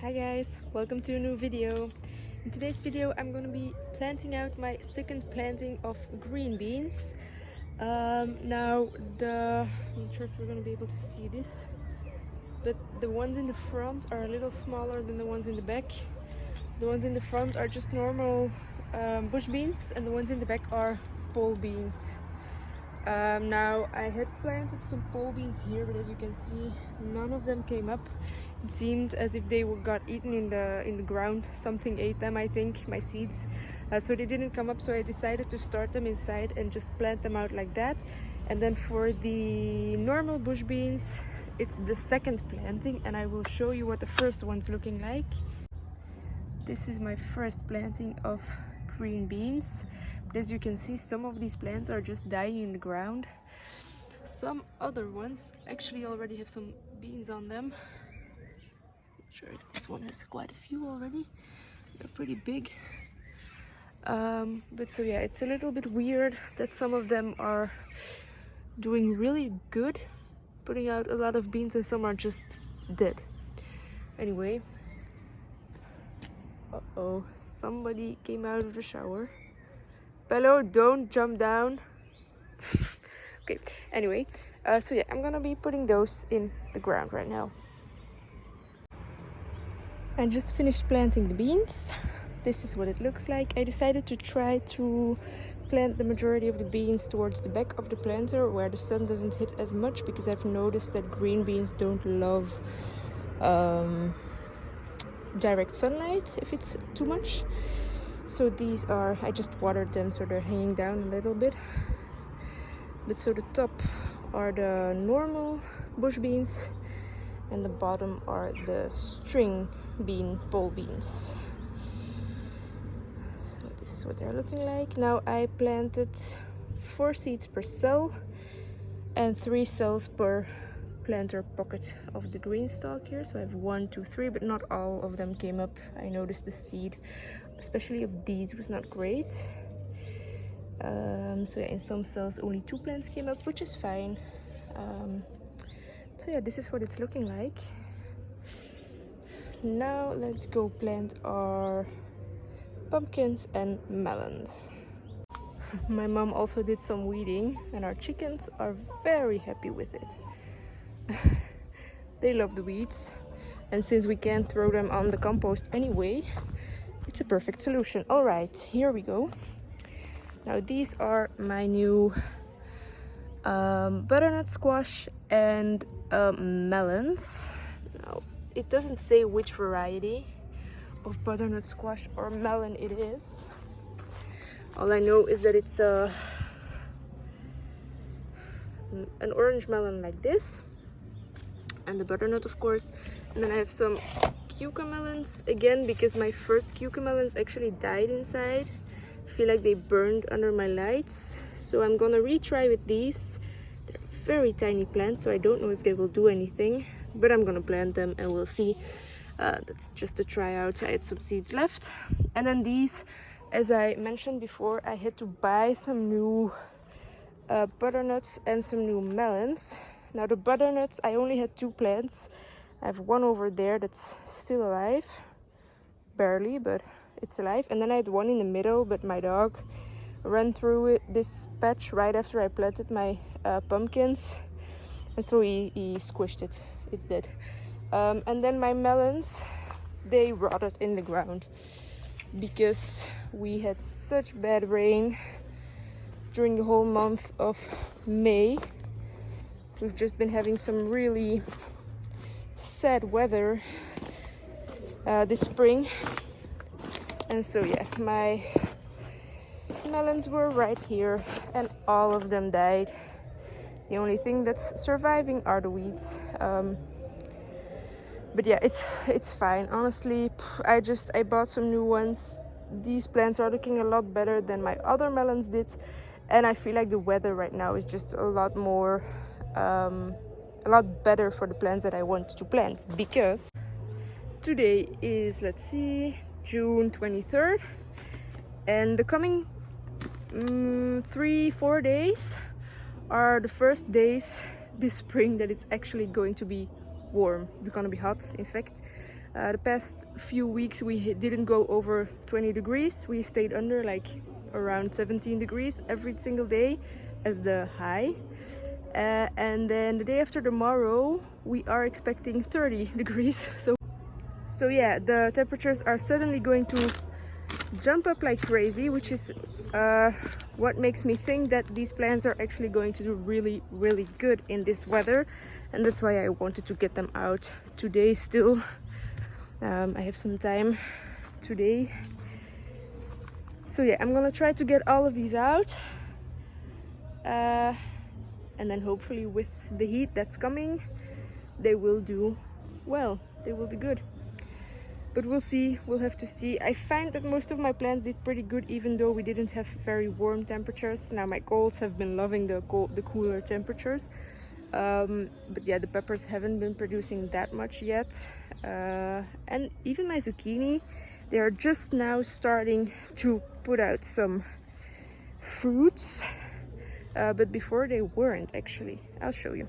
Hi guys, welcome to a new video. In today's video I'm going to be planting out my second planting of green beans. I'm not sure if we're going to be able to see this, but the ones in the front are a little smaller than the ones in the back. The ones in the front are just normal bush beans, and the ones in the back are pole beans. Now I had planted some pole beans here, but as you can see, none of them came up. It seemed as if they got eaten in the ground. Something ate them, I think, my seeds. So they didn't come up, so I decided to start them inside and just plant them out like that. And then for the normal bush beans, it's the second planting, and I will show you what the first one's looking like. This is my first planting of green beans. But as you can see, some of these plants are just dying in the ground. Some other ones actually already have some beans on them. Sure, this one has quite a few already. They're pretty big. But so yeah, it's a little bit weird that some of them are doing really good, putting out a lot of beans, and some are just dead. Anyway, uh-oh, somebody came out of the shower. Bello, don't jump down. Okay, anyway, so yeah, I'm gonna be putting those in the ground right now. I just finished planting the beans. This is what it looks like. I decided to try to plant the majority of the beans towards the back of the planter where the sun doesn't hit as much, because I've noticed that green beans don't love direct sunlight if it's too much. So these are, I just watered them so they're hanging down a little bit. But so the top are the normal bush beans and the bottom are the string bean pole beans. So this is what they're looking like. Now I planted 4 seeds per cell and 3 cells per planter pocket of the green stalk here. So I have 1, 2, 3, but not all of them came up. I noticed the seed, especially of these, was not great. So yeah, in some cells only 2 plants came up, which is fine. So yeah, this is what it's looking like. Now let's go plant our pumpkins and melons. My mom also did some weeding, and our chickens are very happy with it. They love the weeds, and since we can't throw them on the compost anyway, it's a perfect solution. All right, here we go. Now these are my new butternut squash and melons. Now it doesn't say which variety of butternut squash or melon it is. All I know is that it's an orange melon like this, and the butternut, of course. And then I have some cucamelons again, because my first cucamelons actually died inside. I feel like they burned under my lights, so I'm gonna retry with these. They're very tiny plants, so I don't know if they will do anything, but I'm gonna plant them and we'll see. That's just a tryout. I had some seeds left. And then these, as I mentioned before, I had to buy some new butternuts and some new melons. Now the butternuts, I only had 2 plants. I have one over there that's still alive, barely, but it's alive. And then I had one in the middle, but my dog ran through this patch right after I planted my pumpkins, and so he squished it. It's dead. And then my melons, they rotted in the ground because we had such bad rain during the whole month of May. We've just been having some really sad weather this spring, and so yeah, my melons were right here and all of them died. The only thing that's surviving are the weeds. But yeah, it's fine. Honestly, I bought some new ones. These plants are looking a lot better than my other melons did, and I feel like the weather right now is just a lot more a lot better for the plants that I want to plant, because today is, let's see, June 23rd, and the coming 3-4 days are the first days this spring that it's actually going to be warm. It's gonna be hot, in fact. The past few weeks we didn't go over 20 degrees. We stayed under like around 17 degrees every single day as the high. And then the day after tomorrow we are expecting 30 degrees. So yeah, the temperatures are suddenly going to jump up like crazy, which is what makes me think that these plants are actually going to do really good in this weather. And that's why I wanted to get them out today still. I have some time today. So yeah, I'm gonna try to get all of these out. And then hopefully with the heat that's coming, they will do well. They will do good. But we'll see, we'll have to see. I find that most of my plants did pretty good even though we didn't have very warm temperatures. Now my golds have been loving the cooler temperatures. But yeah, the peppers haven't been producing that much yet. And even my zucchini, they are just now starting to put out some fruits. But before they weren't actually. I'll show you.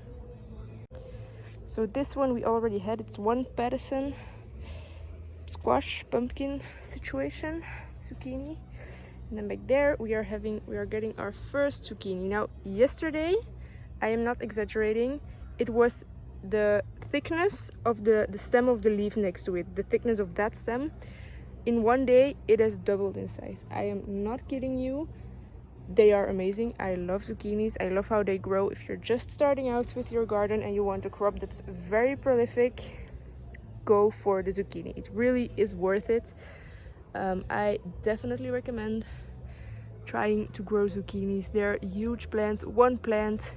So this one we already had. It's one Patterson squash pumpkin situation zucchini, and then back there we are getting our first zucchini. Now yesterday, I am not exaggerating, it was the thickness of the stem of the leaf next to it, the thickness of that stem. In one day it has doubled in size. I am not kidding you. They are amazing. I love zucchinis. I love how they grow. If you're just starting out with your garden and you want a crop that's very prolific, go for the zucchini. It really is worth it. I definitely recommend trying to grow zucchinis. They're huge plants. One plant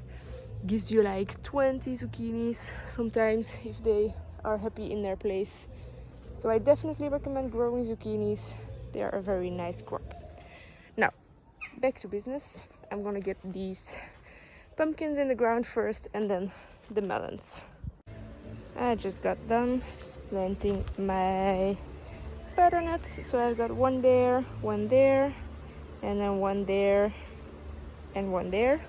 gives you like 20 zucchinis sometimes if they are happy in their place. So I definitely recommend growing zucchinis. They are a very nice crop. Now, back to business. I'm gonna get these pumpkins in the ground first and then the melons. I just got done planting my butternuts, so I've got one there, and then one there, and one there.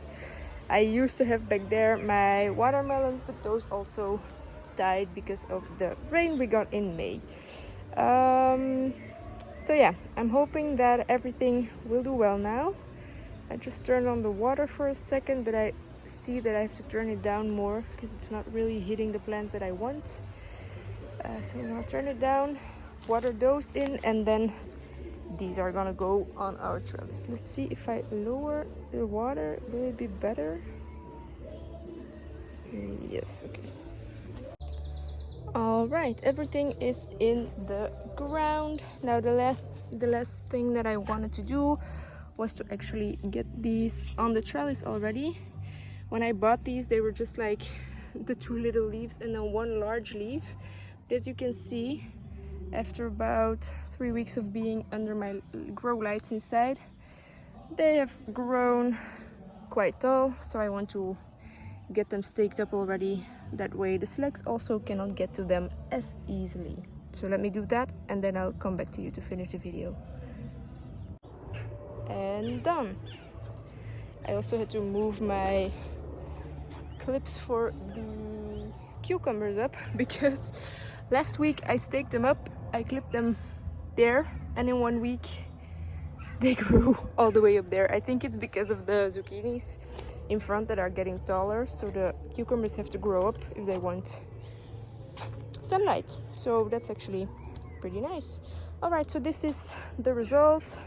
I used to have back there my watermelons, but those also died because of the rain we got in May. So yeah, I'm hoping that everything will do well now. I just turned on the water for a second, but I see that I have to turn it down more because it's not really hitting the plants that I want. So I'm gonna turn it down, water those in, and then these are gonna go on our trellis. Let's see if I lower the water, will it be better? Yes, okay. All right, everything is in the ground. Now the last thing that I wanted to do was to actually get these on the trellis already. When I bought these, they were just like the two little leaves and then one large leaf. As you can see, after about 3 weeks of being under my grow lights inside, they have grown quite tall, so I want to get them staked up already. That way the slugs also cannot get to them as easily. So let me do that and then I'll come back to you to finish the video. And done. I also had to move my clips for the cucumbers up because last week I staked them up, I clipped them there, and in 1 week they grew all the way up there. I think it's because of the zucchinis in front that are getting taller, so the cucumbers have to grow up if they want sunlight. So that's actually pretty nice. All right, so this is the result.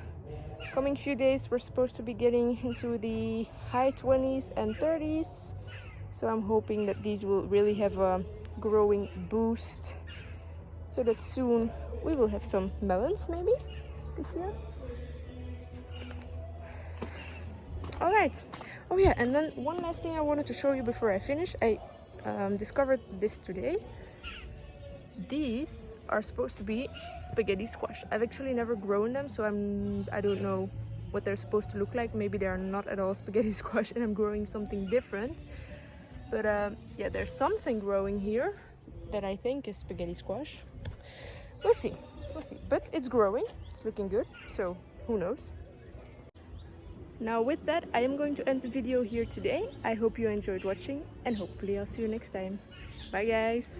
Coming few days we're supposed to be getting into the high 20s and 30s, so I'm hoping that these will really have a growing boost so that soon we will have some melons maybe this year. All right. Oh yeah, and then one last thing I wanted to show you before I finish. I discovered this today. These are supposed to be spaghetti squash. I've actually never grown them, so I don't know what they're supposed to look like. Maybe they are not at all spaghetti squash and I'm growing something different. But yeah, there's something growing here that I think is spaghetti squash. We'll see, but it's growing, it's looking good, so who knows. Now with that, I am going to end the video here today. I hope you enjoyed watching and hopefully I'll see you next time. Bye guys!